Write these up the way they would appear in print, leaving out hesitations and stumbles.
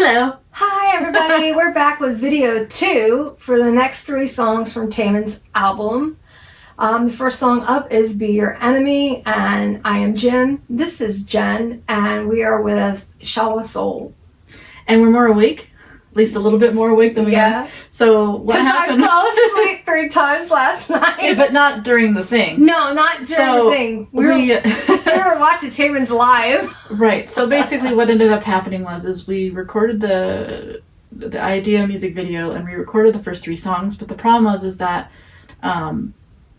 Hello. Hi everybody, we're back with video 2 for the next 3 songs from Taemin's album. The first song up is Be Your Enemy, and I am Jen. This is Jen, and we are with Shawol. And we're more awake, at least a little bit more awake than we are. So what happened? I fell asleep 3 times last night. Yeah, but not during the thing. No, not during the thing. We were watching Taemin's live. Right. So basically what ended up happening was we recorded the idea music video and we recorded the first 3 songs, but the problem was that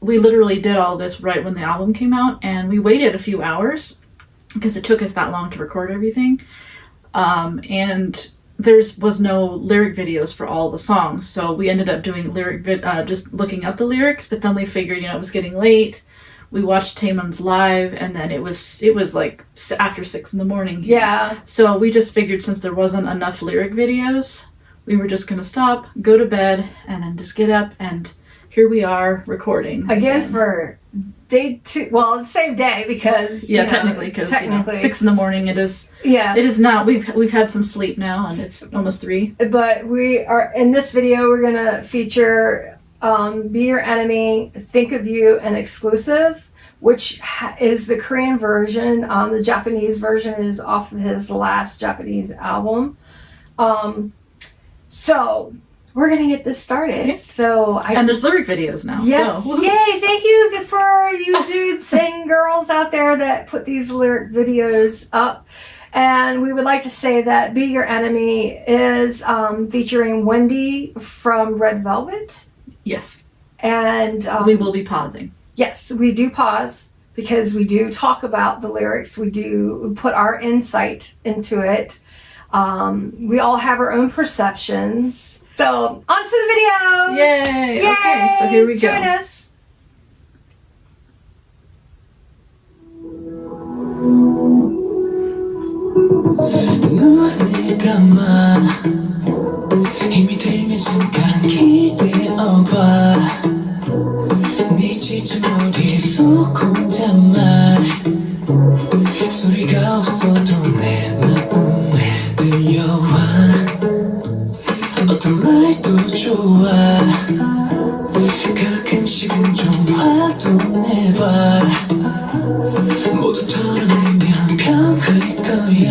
we literally did all this right when the album came out, and we waited a few hours because it took us that long to record everything. And there was no lyric videos for all the songs, so we ended up doing just looking up the lyrics. But then we figured, it was getting late. We watched Taemin's live, and then it was like after 6 in the morning. Yeah. So we just figured, since there wasn't enough lyric videos, we were just gonna stop, go to bed, and then just get up, and here we are recording again for day 2. Well, same day because technically, because 6 in the morning it is. Yeah, it is not. We've had some sleep now, and it's almost 3. But we are in this video. We're gonna feature Be Your Enemy, Think of You, and Exclusive, which is the Korean version. The Japanese version is off of his last Japanese album. So we're gonna get this started. Yes. And there's lyric videos now. Yes. So. Yay! Thank you for you dudes and girls out there that put these lyric videos up. And we would like to say that Be Your Enemy is featuring Wendy from Red Velvet. Yes. And we will be pausing. Yes, we do pause because we do talk about the lyrics. We do put our insight into it. We all have our own perceptions. So, on to the video! Yay! Okay, so here we go. Join us! 눈을 감아 힘이 들면 잠깐 기대어봐 네 지친 머릿속 혼잣말 소리가 없어도 내 마음에 들려와 어떤 말도 좋아 가끔씩은 좀 화도 내봐 모두 털어내면 편할 거야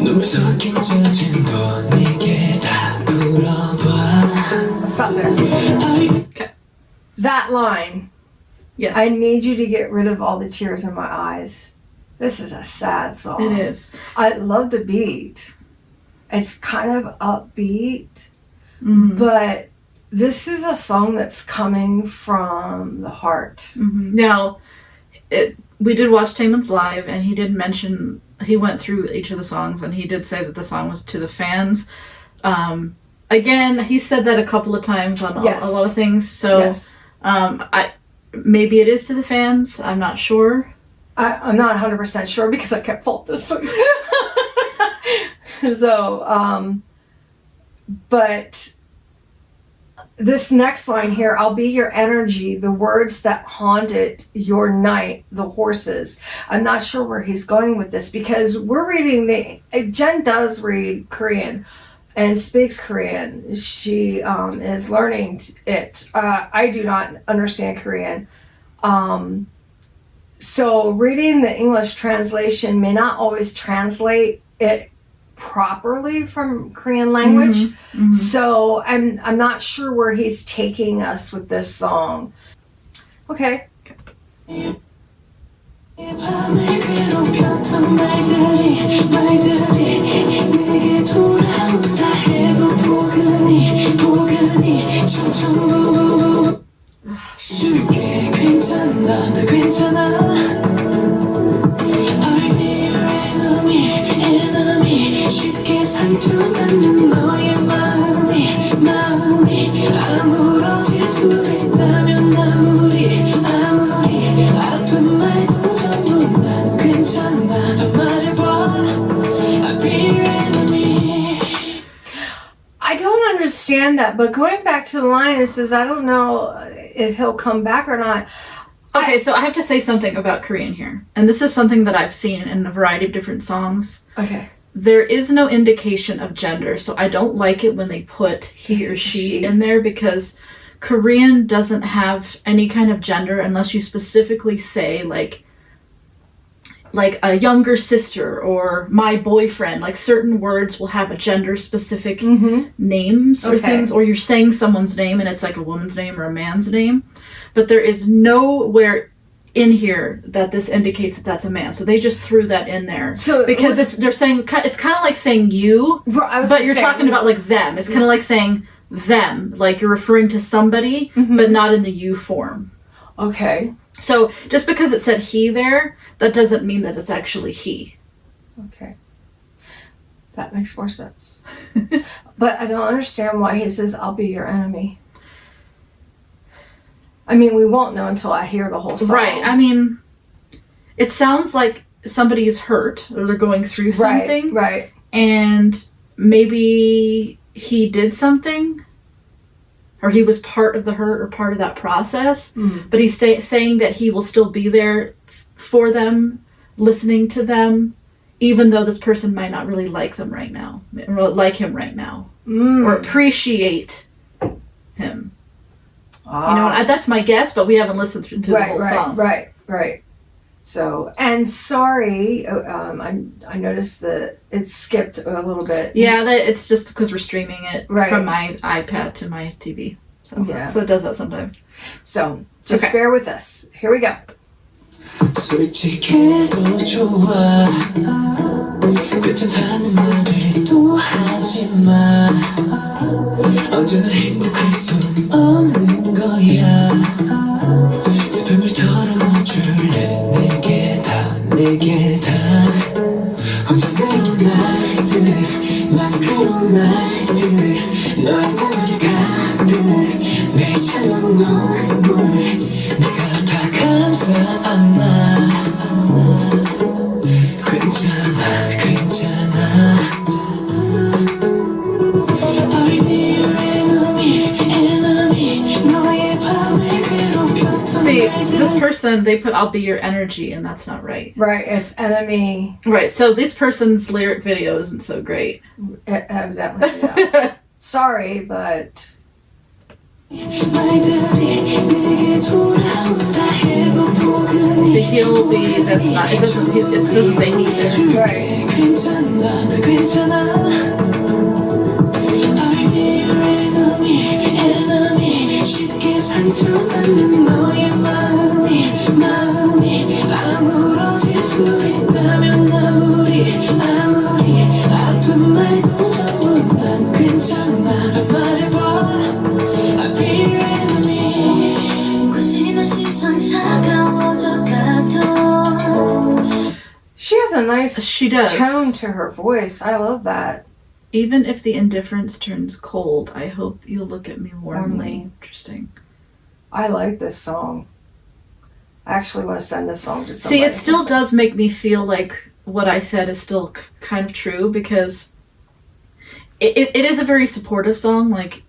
눈물 섞인 젖은도 내게 다 풀어봐. Stop there. Okay. That line. Yes. I need you to get rid of all the tears in my eyes. This is a sad song. It is. I love the beat. It's kind of upbeat, but this is a song that's coming from the heart. Mm-hmm. Now, we did watch Taemin's live, and he did mention, he went through each of the songs, and he did say that the song was to the fans. Again, he said that a couple of times on a lot of things, so yes. Maybe it is to the fans. I'm not sure. I'm not 100% sure because I kept falling asleep. So, but this next line here, I'll be your energy, the words that haunted your night, the horses. I'm not sure where he's going with this because we're reading Jen does read Korean and speaks Korean. She is learning it. I do not understand Korean. So reading the English translation may not always translate it properly from Korean language. Mm-hmm. So I'm not sure where he's taking us with this song. Okay. 쉽게 상처받는 너의 마음이 아무러질 수 있다면 아무리 아픈 말도 전부 난 괜찮아 더 말해봐 I'll be your enemy. I don't understand that, but going back to the line, it says, I don't know if he'll come back or not. Okay, so I have to say something about Korean here. And this is something that I've seen in a variety of different songs. Okay. there is no indication of gender, so I don't like it when they put he or she in there, because Korean doesn't have any kind of gender unless you specifically say like a younger sister or my boyfriend. Like certain words will have a gender specific names or things, or you're saying someone's name and it's like a woman's name or a man's name, but there is nowhere in here that this indicates that that's a man, so they just threw that in there. So because they're saying it's kind of like saying you, but you're talking about like them. It's kind of like saying them, like you're referring to somebody, but not in the you form. Okay. So just because it said he there, that doesn't mean that it's actually he. Okay. That makes more sense. But I don't understand why he says, I'll be your enemy. I mean, we won't know until I hear the whole song. Right. I mean, it sounds like somebody is hurt or they're going through something. Right. And maybe he did something, or he was part of the hurt or part of that process. But he's saying that he will still be there for them, listening to them, even though this person might not really like them right now, or like him right now, or appreciate him. You know, that's my guess, but we haven't listened to the whole song. Right. So, and sorry, I noticed that it skipped a little bit. Yeah, it's just because we're streaming it from my iPad to my TV. So it does that sometimes. So, just bear with us. Here we go. 솔직해도 좋아 괜찮다는 말을 또 하지마 언제나 행복할 순 없는 거야 슬픔을 털어놔줄래 내게 다 혼자 외로운 날들 많이 괴로운 날들 너의 보물이 가득 매일 차가운 눈물 내가 다 감싸 안아 괜찮아 I'll be your enemy 너의 밤을 괴롭혔던 See, this person, they put I'll be your energy, and that's not right. Right, it's enemy. Right, so this person's lyric video isn't so great. Evidently, yeah. Sorry, but... The he'll be, that's not, it doesn't say he there. Right. 상처받는 너의 마음이 아무러질 수 있다면 아무리 아픈 말도 전부 난 괜찮아 더 말해봐 I'll be your enemy 관심한 시선 차가워져 가도 She has a nice She does. tone to her voice. I love that. Even if the indifference turns cold, I hope you'll look at me warmly. Interesting. I like this song. I actually want to send this song to somebody. See, it still does make me feel like what I said is still kind of true, because it is a very supportive song. Like,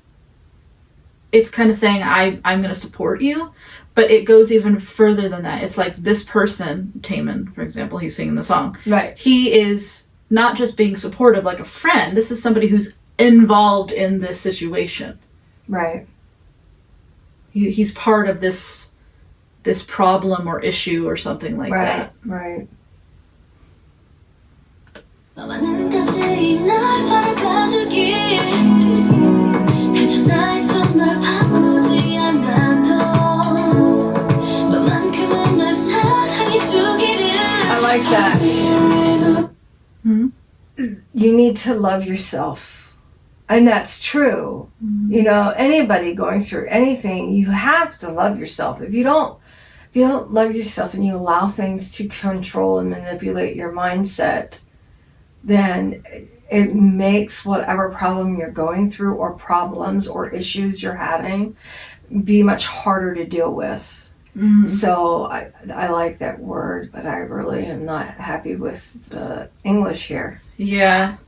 it's kind of saying, I'm going to support you, but it goes even further than that. It's like this person, Taemin, for example, he's singing the song. Right. He is not just being supportive like a friend. This is somebody who's involved in this situation. Right. He's part of this problem or issue or something like that. Right. 너만은 가슴이 날 바라봐주길 괜찮아 있어 널 바꾸지 않아도 너만큼은 널 사랑해주기를 I like that. You need to love yourself. And that's true. You know, anybody going through anything, you have to love yourself. If you don't love yourself and you allow things to control and manipulate your mindset, then it makes whatever problem you're going through or problems or issues you're having be much harder to deal with. So I like that word, but I really am not happy with the English here. Yeah.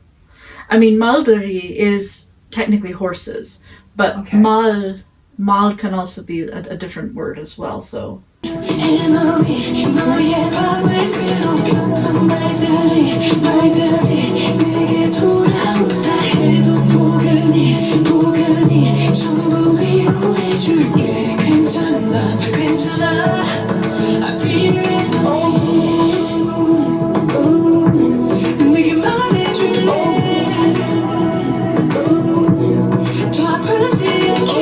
I mean, 말들이 is technically horses, but mal can also be a different word as well. So Enemy 너의 밤을 괴롭혔던 말들이 내게 돌아온다 해도 포근히 전부 위로해줄게 괜찮아 다 괜찮아 I'll be ready 내게 말해줄래 더 아프지 않게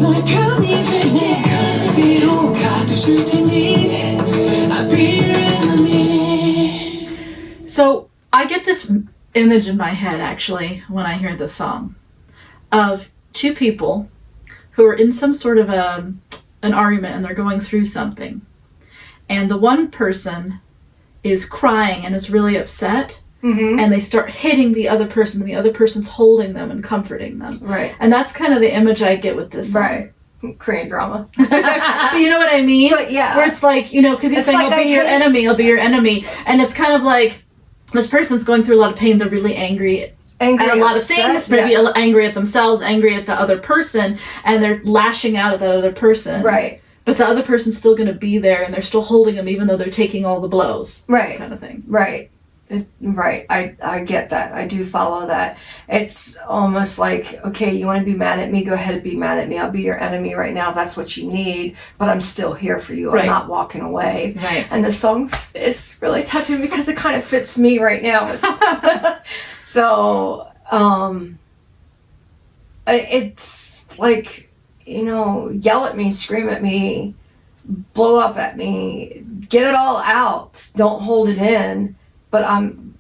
너의 편이 될게 위로가 돼줄 테니 I'll be your enemy. So I get this image in my head actually when I hear this song of two people who are in some sort of an argument and they're going through something. And the one person is crying and is really upset. Mm-hmm. And they start hitting the other person, and the other person's holding them and comforting them. Right. And that's kind of the image I get with this song. Right. Korean drama. But you know what I mean? But yeah. Where it's like, you know, because he's It's saying, like I'll be your hate- enemy, I'll be your enemy. And it's kind of like, this person's going through a lot of pain, they're really angry Angry at a lot of upset, things, maybe yes. angry at themselves, angry at the other person, and they're lashing out at that other person. Right. But the other person's still going to be there, and they're still holding them even though they're taking all the blows. Right. Kind of thing. Right. Right. I get that. I do follow that. It's almost like, okay, you want to be mad at me? Go ahead and be mad at me. I'll be your enemy right now if that's what you need, but I'm still here for you. Right. I'm not walking away. Right. And the song is really touching because it kind of fits me right now. So, it's like, you know, yell at me, scream at me, blow up at me, get it all out. Don't hold it in. But I'm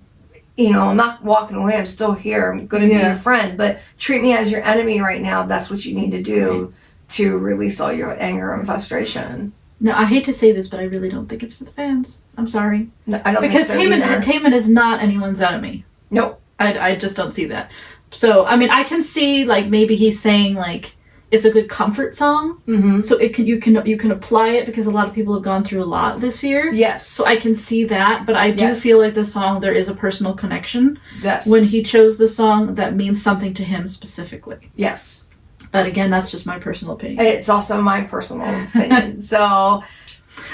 not walking away. I'm still here. I'm going to be Yeah. your friend. But treat me as your enemy right now. That's what you need to do to release all your anger and frustration. No, I hate to say this, but I really don't think it's for the fans. I'm sorry. No, I don't Because think so either. Taemin is not anyone's enemy. Nope. I just don't see that. So, I mean, I can see, like, maybe he's saying, like, it's a good comfort song. Mm-hmm. So you can apply it because a lot of people have gone through a lot this year. Yes. So I can see that, but I do Yes. feel like the song, there is a personal connection. Yes. When he chose the song, that means something to him specifically. Yes. But again, that's just my personal opinion. It's also my personal opinion. So, All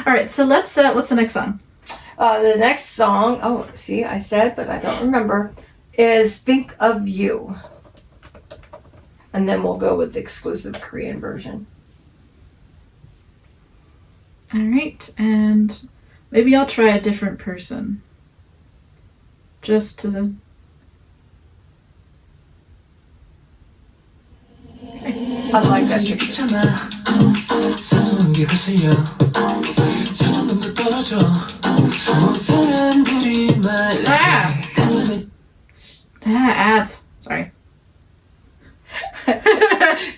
right, so let's, what's the next song? the next song, oh, see, I said, but I don't remember, is Think of You. And then we'll go with the exclusive Korean version. All right, and maybe I'll try a different person. Just to... I like that 이게 picture. 귀찮아 사소한 게 거슬려 자존감도 떨어져 뭐 사람들이 말해 ads. Sorry.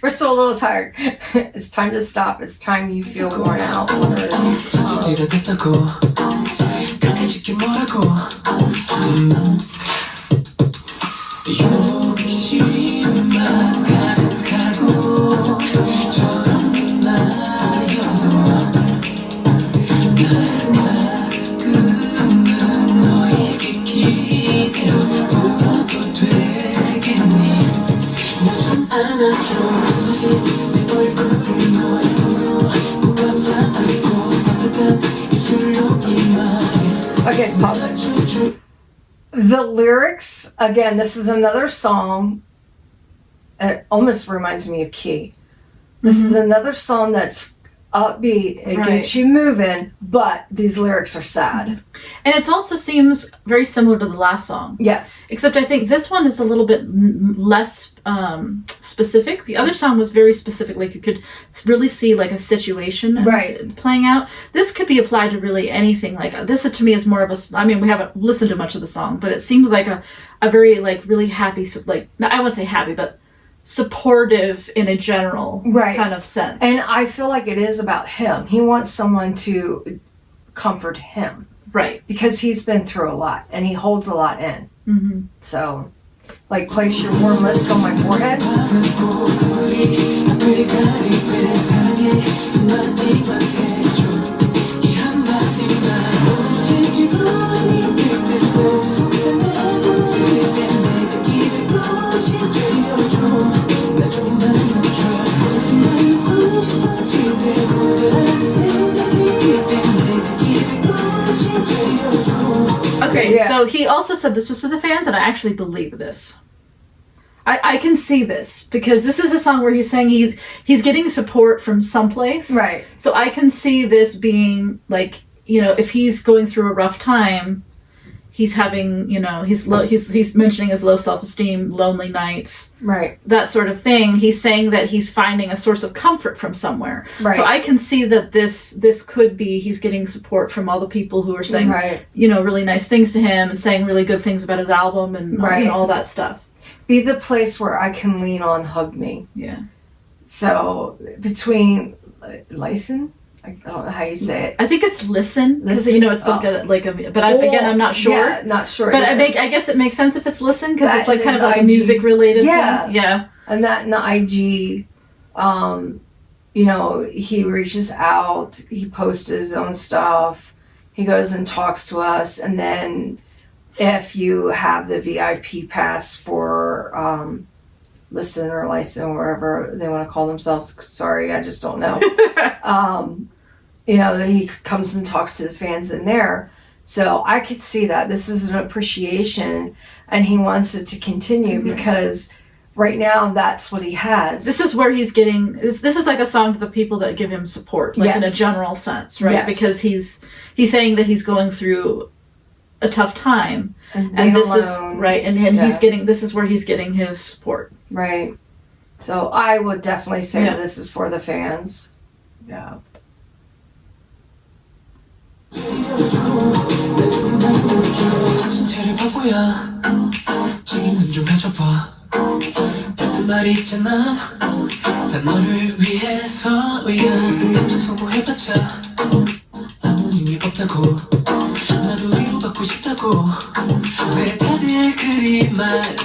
We're still a little tired. It's time to stop. It's time you feel worn out. 저질이라 됐다고 그렇게 짓기 뭐라고 욕심만 가득하고 저런 나여도 가끔은 너에게 기대어 울어도 되겠니 나 좀 안아줘 굳이 내 얼굴을 너의 품으로 꼭 감싸 안고 따뜻한 입술로 이 말 Okay, pause. 맞춰줘 The lyrics, again, this is another song. It almost reminds me of Key. This is another song that's upbeat. It Right. gets you moving, but these lyrics are sad. And it also seems very similar to the last song. Yes. Except I think this one is a little bit less specific. The other song was very specific. Like you could really see like a situation Right. playing out. This could be applied to really anything. Like this to me is more of a, I mean, we haven't listened to much of the song, but it seems like a very like really happy, like, I wouldn't say happy, but supportive in a general Right. kind of sense. And I feel like it is about him. He wants someone to comfort him right. because he's been through a lot and he holds a lot in. Mm-hmm. So, like, place your warm lips on my forehead. Okay, Yeah. so he also said this was for the fans, and I actually believe this. I can see this because this is a song where he's saying he's getting support from someplace. Right. So I can see this being like, if he's going through a rough time, he's having, he's mentioning his low self-esteem, lonely nights, Right. that sort of thing. He's saying that he's finding a source of comfort from somewhere. Right. So I can see that this could be he's getting support from all the people who are saying, Right. really nice things to him and saying really good things about his album and Right. all that stuff. Be the place where I can lean on, hug me. Yeah. So between Lyson, I don't know how you say it. I think it's listen because Listen? it's but I'm not sure. Yeah, not sure. But either. I guess it makes sense if it's listen because That it's like and kind of there's like a IG. music related Yeah. thing. Yeah. And that in the IG, he reaches out, he posts his own stuff, he goes and talks to us, and then if you have the VIP pass for Listen or Lyson or whatever they want to call themselves, sorry, I just don't know. He comes and talks to the fans in there. So I could see that this is an appreciation, and he wants it to continue because right now that's what he has. This is where he's getting this is like a song to the people that give him support, like in a Yes. general sense, right? Yes. Because he's saying that he's going through a tough time, and and this alone. is right, and this is where he's getting his support. Right. So I would definitely say Yeah. that this is for the fans. Yeah. 정신 차려 바보야 책임은 좀 가져봐 같은 말이 있잖아 다 너를 위해서야 감정 소모해봤자 아무 의미 없다고 나도 위로받고 싶다고 왜 다들 그리 말해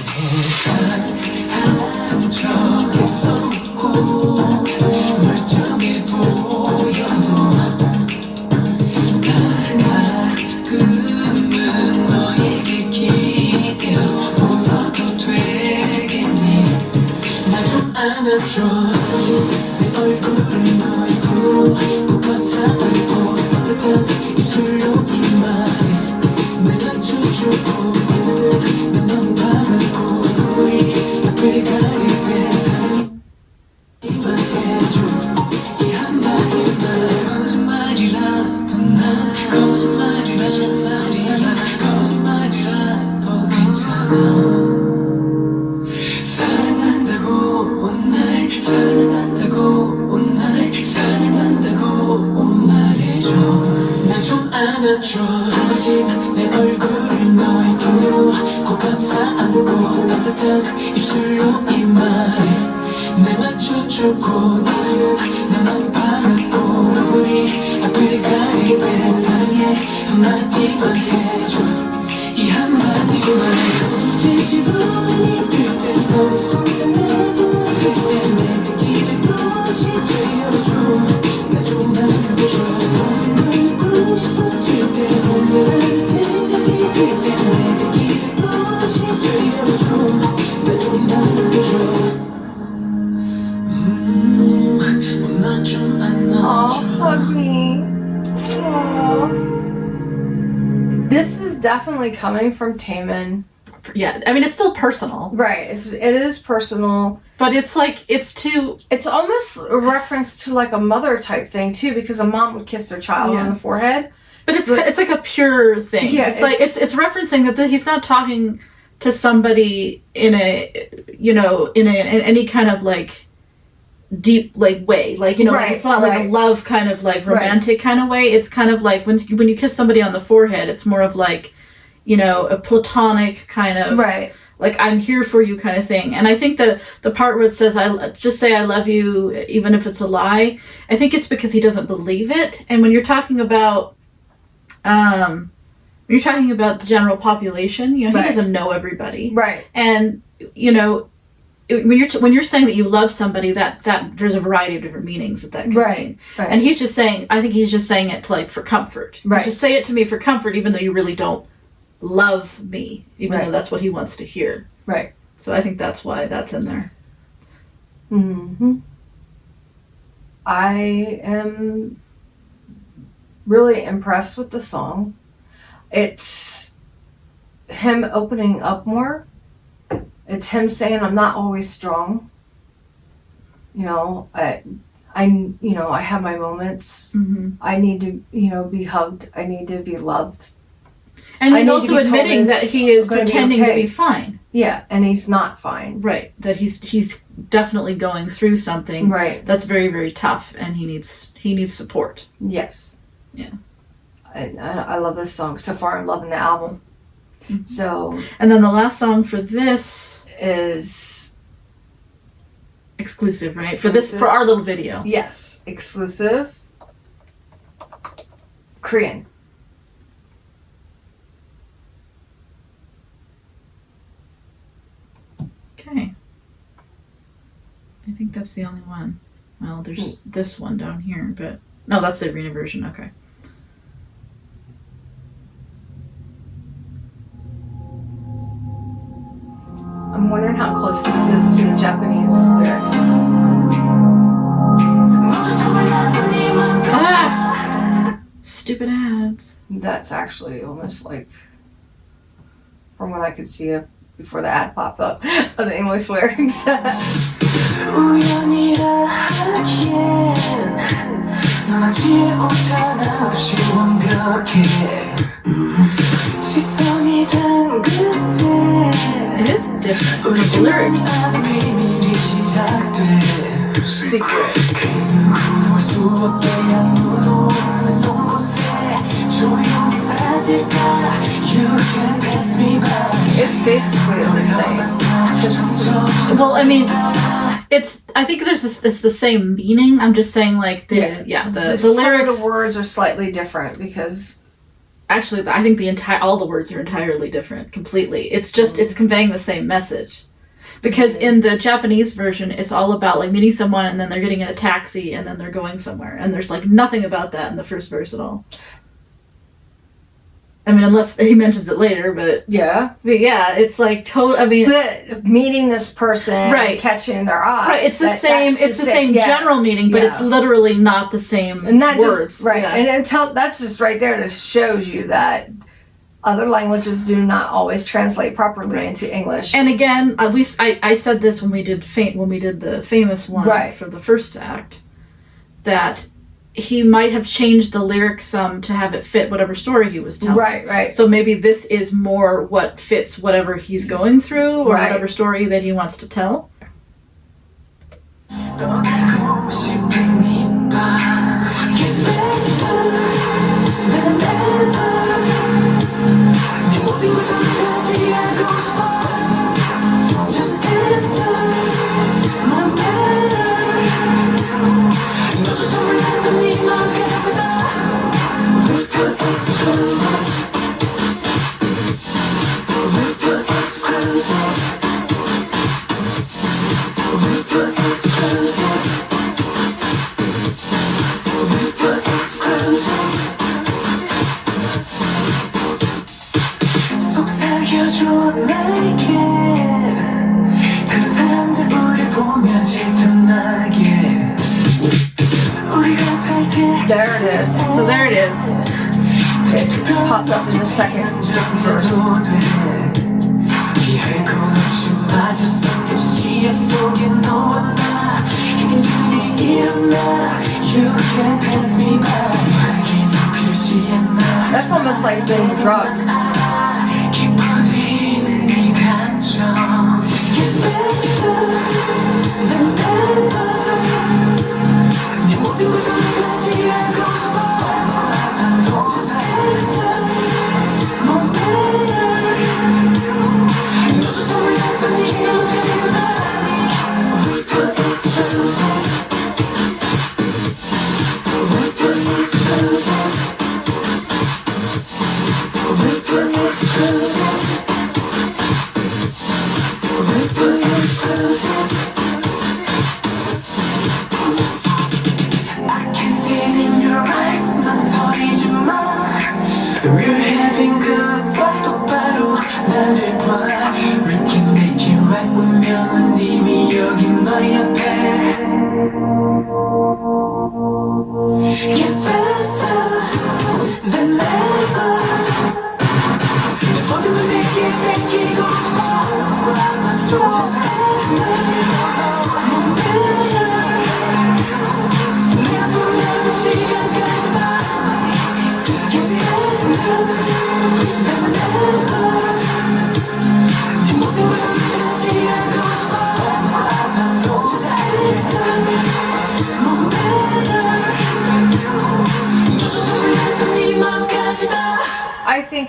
한 적이 없고 멀쩡해 보여도 가끔은 너에게 기대어 울어도 되겠니 나 좀 안아줘 내 얼굴을 너의 품으로 꼭 감싸 안고 따뜻한 입술로 이마에 날 맞춰주고 내 눈은 너만 바라고 눈물이 앞을 가릴 때 사랑이 말해줘 이 한마디만 거짓말이라도 난 거짓말이라도 괜찮아 사랑한다고 날 사랑한다고 날 사랑한다고 말해줘 나 좀 안아줘 떨어진 내 얼굴을 너의 품으로 꼭 감싸 안고 따뜻한 입술로 이마에 날 맞춰주고 내 눈은 나만 바라고 눈물이 앞을 가릴 때 사랑해 한마디만 해줘 이 한마디만 지지분이 될때 너무 속상해도 그때 내가 기댈 것이 되어줘 나 좀 안아줘 모든 걸 잊고 싶어질 때 혼자라는 생각이 들 때 내가 기댈 것이 되어줘 나 좀 안아줘 나 좀 안아줘 hug me. This is definitely coming from Taemin. Yeah, I mean it's still personal, Right. It is personal. but it's like it's too. It's almost a reference to like a mother type thing too, because a mom would kiss their child Yeah. on the forehead. But it's like a pure thing. Yeah, it's like it's referencing that he's not talking to somebody in any kind of like deep like way, like like, Right, it's not like right. a love kind of like romantic kind of way. It's kind of like when you kiss somebody on the forehead, it's more of like a platonic kind of Right. like I'm here for you kind of thing. And I think the part where it says I just say I love you even if it's a lie, I think it's because he doesn't believe it. And when you're talking about the general population, he Right. doesn't know everybody. Right. And when you're saying that you love somebody, that there's a variety of different meanings that could Right. mean. Right. And he's just saying, I think he's just saying it to, like, for comfort. Right. Just say it to me for comfort, even though you really don't love me, even Right. though that's what he wants to hear. Right. So I think that's why that's in there. Mm-hmm. I am really impressed with the song. It's him opening up more. It's him saying, I'm not always strong. You know, I have my moments. Mm-hmm. I need to, be hugged. I need to be loved. And he's I need also to be told admitting that it's he is gonna be pretending okay. to be fine. Yeah, and he's not fine. Right. That he's definitely going through something Right. that's very, very tough, and he needs support. Yes. Yeah. And I love this song. So far, I'm loving the album. Mhm. So And then the last song for this is exclusive, right? Exclusive. For our little video. yes, exclusive. Korean. Okay. I think that's the only one. Well, there's this one down here, but no, that's the arena version. Okay. I'm wondering how close this is to the Japanese lyrics. Ah! Stupid ads. That's actually almost like, from what I could see of before the ad popped up, of the English lyrics. 우연이라 하기엔 넌 아직 오잖아 없이 완벽해 시선이 닿은 그때 It is different. 우리 The lyrics. 둘만이 아는 비밀이 시작돼 Secret. 그 누구도 알 수 없게 아무도 없는 곳에 조용히 사라질까 You can pass me by It's basically the same. Just Well, I mean, I think it's the same meaning. I'm just saying, like, the some lyrics. of the words are slightly different because Actually, I think all the words are entirely different, completely. It's just, it's conveying the same message. Because in the Japanese version, it's all about, like, meeting someone and then they're getting in a taxi and then they're going somewhere. And there's, like, nothing about that in the first verse at all. I mean, unless he mentions it later, but yeah. it's like But meeting this person, Right. catching their eyes, right. It's the same. It's the same yeah. general meaning, but it's Yeah. literally not the same And that words. just right, Yeah. and that's just right there that shows you that other languages do not always translate properly into English. And again, I said this when we did the famous one Right. for the first act, that he might have changed the lyrics some to have it fit whatever story he was telling. right. So maybe this is more what fits whatever he's going through or Right. whatever story that he wants to tell. 떠나고 싶은 이 밤 Get better 나는 never 네 모든 걸 다 차지하고 싶어 Just answer I'm better 너조차 몰랐던 네 맘까지다 Return exclusive Return exclusive Return exclusive Return exclusive 속삭여줘 나에게 다른 사람들 우릴 보며 질투나게 우리가 탈때 There it is. So there it is. It popped up in the second verse. 피할 것 없이 맞았어 시야 속에 너와 나 힘줄이 일어나 You can pass me by 밝게 높이지 않아 That's almost like being drugged. 깊어지는 이 감정 Get better 난 never 네 모든 걸 다 차지하고 싶어 Just answer I'm better 너조차 몰랐던 이 맘까지다 Return exclusive Return exclusive Return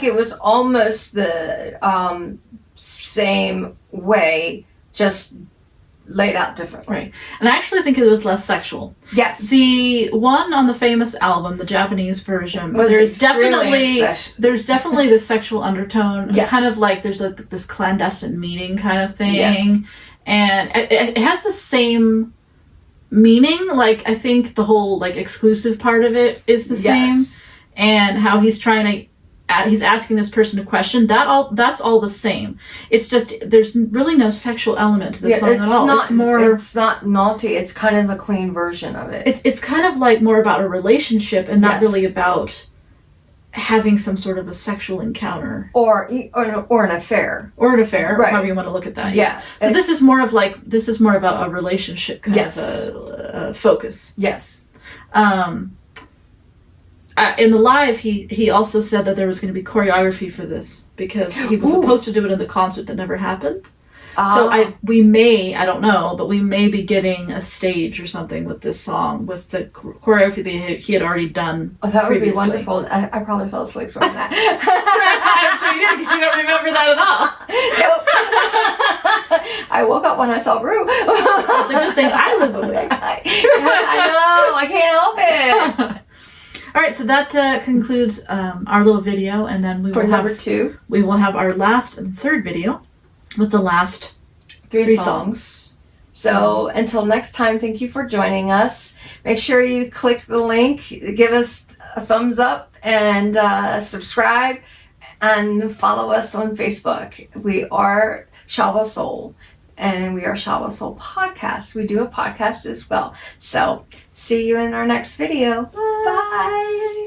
like it was almost the same way, just laid out differently. Right. And I actually think it was less sexual. Yes. The one on the famous album, the Japanese version, Was there's extremely definitely the sexual undertone. Yes. Kind of like there's like this clandestine meeting kind of thing. Yes. And it has the same meaning. Like I think the whole like exclusive part of it is the same. And how he's trying to he's asking this person a question, that's all the same. It's just there's really no sexual element to this song at all. It's not naughty. It's kind of a clean version of it. It's kind of like more about a relationship and not really about having some sort of a sexual encounter or an affair, right. However you want to look at that. Yeah. So this is more about a relationship kind of a focus. Yes. In the live, he also said that there was going to be choreography for this because he was supposed to do it in the concert that never happened. So we may, I don't know, but we may be getting a stage or something with this song with the choreography that he had already done. Oh, that would previously. be wonderful. I probably fell asleep during that. I'm sure you did because you don't remember that at all. Nope. I woke up when I saw Rue. That's a good thing I was awake. I know. I can't help it. All right, so that concludes our little video, and then we will have our last and third video with the last three songs. So until next time, thank you for joining us. Make sure you click the link, give us a thumbs up, and subscribe, and follow us on Facebook. We are Shawol Soul, and we are Shawol Soul Podcast. We do a podcast as well. So see you in our next video. Bye.